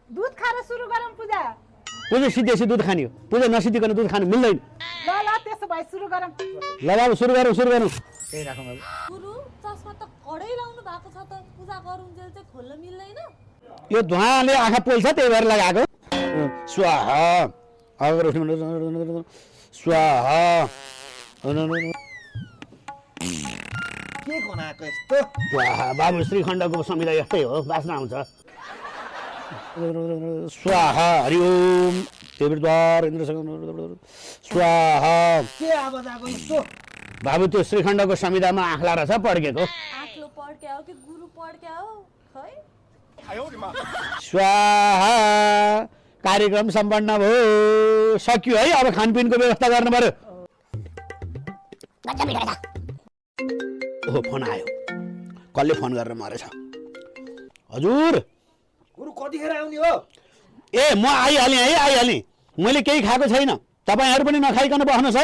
दुध खाएर सुरु गरौँ पूजा। पूजा सिधेसी दुध खाने हो, पूजा नसिधिकन दुध खानु मिल्दैन। ल ल त्यसो भए सुरु गरौँ। ल बाबु सुरु गरौँ त्यही राखौँ बाबु। गुरु चस्मा त कडै लाउनु भएको छ त, पूजा गरुन्जेल चाहिँ खोल्न मिल्दैन। यो धुवाले आँखा पोल्छ त्यही भएर लगाएको। स्वाहा स्वाहा के गनाएको यस्तो? बाबु श्रीखण्डको संहिता यस्तै हो, बास्ना आउँछ। स्वाहा हरि ओम देवद्वार इन्द्रसँग स्वाहा। के आवाज आएको यस्तो? बाबु त्यो श्रीखण्डको संहितामा आँखला रहेछ पड्केको। आँखलो पड्क्या हो कि गुरु पड्क्या हो खै? स्वाहा कार्यक्रम सम्पन्न भयो, सक्यो है। अब खानपिनको व्यवस्था गर्नु पर्यो। ओहो फोन आयो, कसले फोन गरेर मरेछ? हजुर गुरु कतिखेर आउने हो? ए म आइहालेँ है, आइहालेँ। मैले केही खाएको छैन, तपाईँहरू पनि नखाइकन बस्नुहोस् है।